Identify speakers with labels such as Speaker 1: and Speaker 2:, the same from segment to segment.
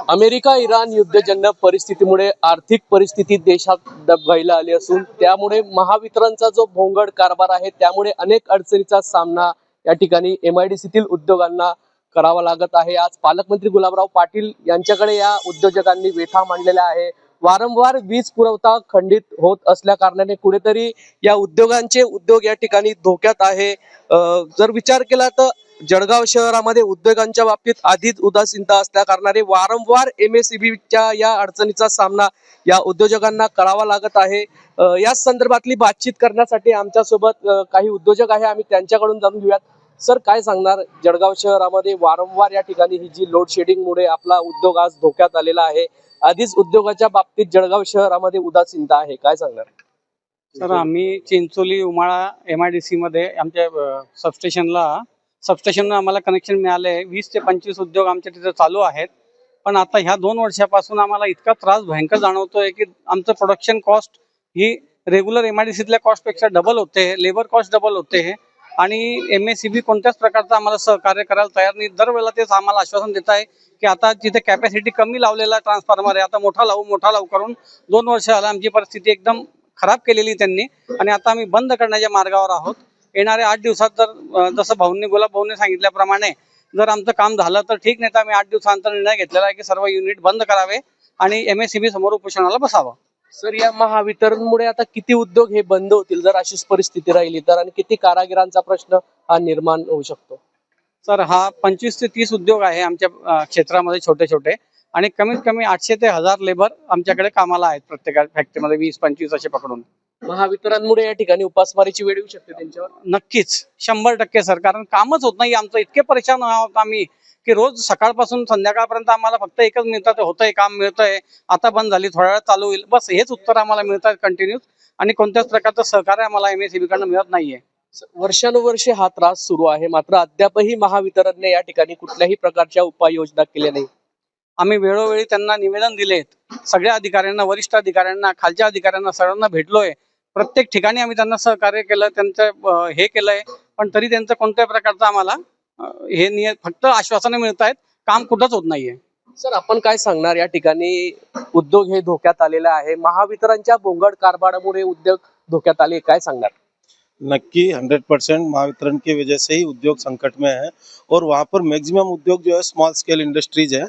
Speaker 1: America Iran युद्धजन्य परिस्थितीमुळे आर्थिक परिस्थिती देशात डबघाईला आली असून त्यामुळे महावितरणचा जो भोंगळ कारभार आहे त्यामुळे अनेक अडचणीचा सामना या ठिकाणी MIDCतील उद्योगांना करावा लागत आहे। आज पालकमंत्री गुलाबराव पाटील यांच्याकडे या उद्योजकांनी वेठा मांडलेला आहे। वारंवार वीज पुरवठा खंडित होत असल्या कारणाने कुठेतरी या उद्योगांचे उद्योग या ठिकाणी धोक्यात आहे। जर विचार केला तर जळगाव शहरामध्ये उद्योगांच्या बाबतीत आधीच उदासीनता असल्या कारणाने वारंवार MSEBच्या या अडचणीचा सामना या उद्योजकांना करावा लागत आहे। या संदर्भातली बातचीत करण्यासाठी आमच्या सोबत काही उद्योजक आहे, आम्ही त्यांच्याकडून जाणून घेऊयात। सर, काय सांगणार, जळगाव शहरामध्ये वारंवार या ठिकाणी ही जी लोड शेडिंग मुळे आपला उद्योग आज धोक्यात आलेला आहे। आधीच उद्योगाच्या बाबतीत जळगाव शहरामध्ये उदासीनता आहे, काय सांगणार?
Speaker 2: सर, आम्ही चिंचोली उमाळा MIDC मध्ये आमच्या सबस्टेशनला आम्हाला कनेक्शन मिळाले। 20 ते 25 उद्योग आमच्या तिथे चालू आहेत। पण आता ह्या 2 वर्षापासून आम्हाला इतका त्रास भयंकर जाणवतोय की आमचं प्रोडक्शन कॉस्ट ही रेग्युलर MIDCतल्या कॉस्ट पेक्षा डबल होते, लेबर कॉस्ट डबल होते आणि MSEB कोणत्याच प्रकारचं आम्हाला सहकार्य करायला तयार नाही। दरवेळेला तेच आम्हाला आश्वासन देत आहे की आता जिथे कॅपॅसिटी कमी लावलेला ट्रान्सफॉर्मर आहे आता मोठा लावू करून 2 वर्ष आला आमची परिस्थिती एकदम खराब केलेली त्यांनी आणि आता आम्ही बंद करण्याच्या मार्गावर आहोत। येणाऱ्या 8 दिवसात जर जसं गुलाब भाऊंनी सांगितल्याप्रमाणे जर आमचं काम झालं तर ठीक, नाही तर आम्ही 8 दिवसानंतर निर्णय घेतलेला आहे की सर्व युनिट बंद करावे आणि MSEB समोर उपोषणाला बसावं।
Speaker 1: सर, या महावितरणमुळे आता किती उद्योग हे बंद होतील जर अशीच परिस्थिती राहिली तर, आणि किती कारागिरांचा प्रश्न हा निर्माण होऊ शकतो?
Speaker 2: सर, हा 25 ते 30 उद्योग आहे आमच्या क्षेत्रामध्ये छोटे छोटे आणि कमीत कमी 800 ते 1000 लेबर आमच्याकडे कामाला आहेत प्रत्येक फॅक्टरीमध्ये 20-25 असे पकडून।
Speaker 1: महावितरणमुळे या ठिकाणी उपासमारीची वेळ येऊ शकते त्यांच्यावर?
Speaker 2: नक्कीच 100% सर, कारण कामच होत नाही आमचं। इतके परेशान आहोत आम्ही की रोज सकाळपासून संध्याकाळपर्यंत आम्हाला फक्त एकच मिळतं, होतंय काम, मिळतंय, आता बंद झाली, थोड्या वेळात चालू होईल, बस हेच उत्तर आम्हाला मिळतात कंटिन्यूस आणि कोणत्याच प्रकारचं सहकार्य आम्हाला MSEB कडून मिळत नाहीये।
Speaker 1: वर्षानुवर्षे हा त्रास सुरू आहे, मात्र अद्यापही महावितरणने या ठिकाणी कुठल्याही प्रकारच्या उपाययोजना केल्या नाही।
Speaker 2: आम्ही वेळोवेळी त्यांना निवेदन दिलेत, सगळ्या अधिकाऱ्यांना, वरिष्ठ अधिकाऱ्यांना, खालच्या अधिकाऱ्यांना, सर्वांना भेटलोय। प्रत्येक ठिकाणी आम्ही त्यांना सहकार्य केलं, त्यांचं हे केलंय, पण तरी त्यांचं कोणत्याही प्रकारचं आम्हाला फक्त आश्वासनं मिळत आहेत, काम कुठंच होत नाहीये।
Speaker 1: सर, आपण काय सांगणार, या ठिकाणी उद्योग हे धोक्यात आलेले आहे, महावितरणच्या भोंगळ कारभारामुळे उद्योग धोक्यात आले, काय सांगणार?
Speaker 3: नक्की 100% महावितरण की वजह से ही उद्योग संकट में है और वहाँ पर मैक्सिमम उद्योग जो है स्मॉल स्केल इंडस्ट्रीज है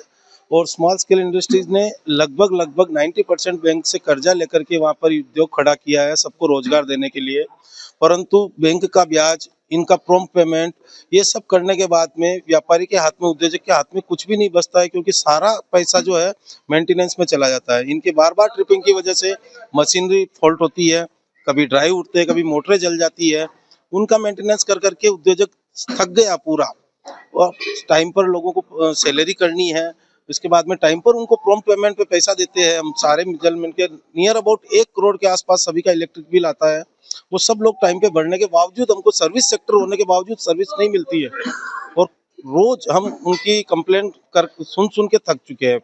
Speaker 3: और स्मॉल स्केल इंडस्ट्रीज ने लगभग 90% बैंक से कर्जा लेकर के वहाँ पर उद्योग खड़ा किया है सबको रोजगार देने के लिए, परंतु बैंक का ब्याज, इनका प्रॉम्प्ट पेमेंट, ये सब करने के बाद में व्यापारी के हाथ में, उद्योजक के हाथ में कुछ भी नहीं बचता है, क्योंकि सारा पैसा जो है मेंटेनेंस में चला जाता है। इनके बार ट्रिपिंग की वजह से मशीनरी फॉल्ट होती है, कभी ड्राइव उठते हैं, कभी मोटरें जल जाती है, उनका मेंटेनेंस कर करके उद्योजक थक गया पूरा। और टाइम पर लोगों को सैलरी करनी है, इसके बाद में टाइम पर उनको प्रॉम्प्ट पेमेंट पे पैसा देते हैं। हम सारे जल मिल के नियर अबाउट 1 करोड़ के आसपास सभी का इलेक्ट्रिक बिल आता है, वो सब लोग टाइम पे भरने के बावजूद हमको सर्विस सेक्टर होने के बावजूद सर्विस नहीं मिलती है और रोज हम उनकी कंप्लेंट कर सुन के थक चुके हैं।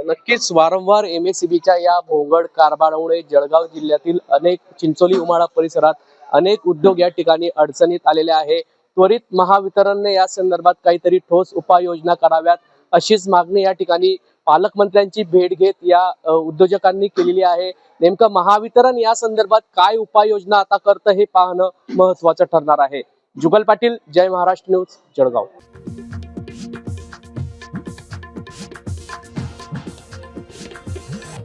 Speaker 1: नक्कीच वारंवार MSEBच्या या भोंगळ कारभारामुळे जळगाव जिल्ह्यातील अनेक, चिंचोली उमाळा परिसरात अनेक उद्योग या ठिकाणी अडचणीत आलेले आहे। त्वरित महावितरणने या संदर्भात काहीतरी ठोस उपाययोजना कराव्यात अशीच मागणी या ठिकाणी पालकमंत्र्यांची भेट घेत या उद्योजकांनी केलेली आहे। नेमकं महावितरण या संदर्भात काय उपाययोजना आता करतं हे पाहणं महत्त्वाचं ठरणार आहे। जुगल पाटील, जय महाराष्ट्र न्यूज, जळगाव।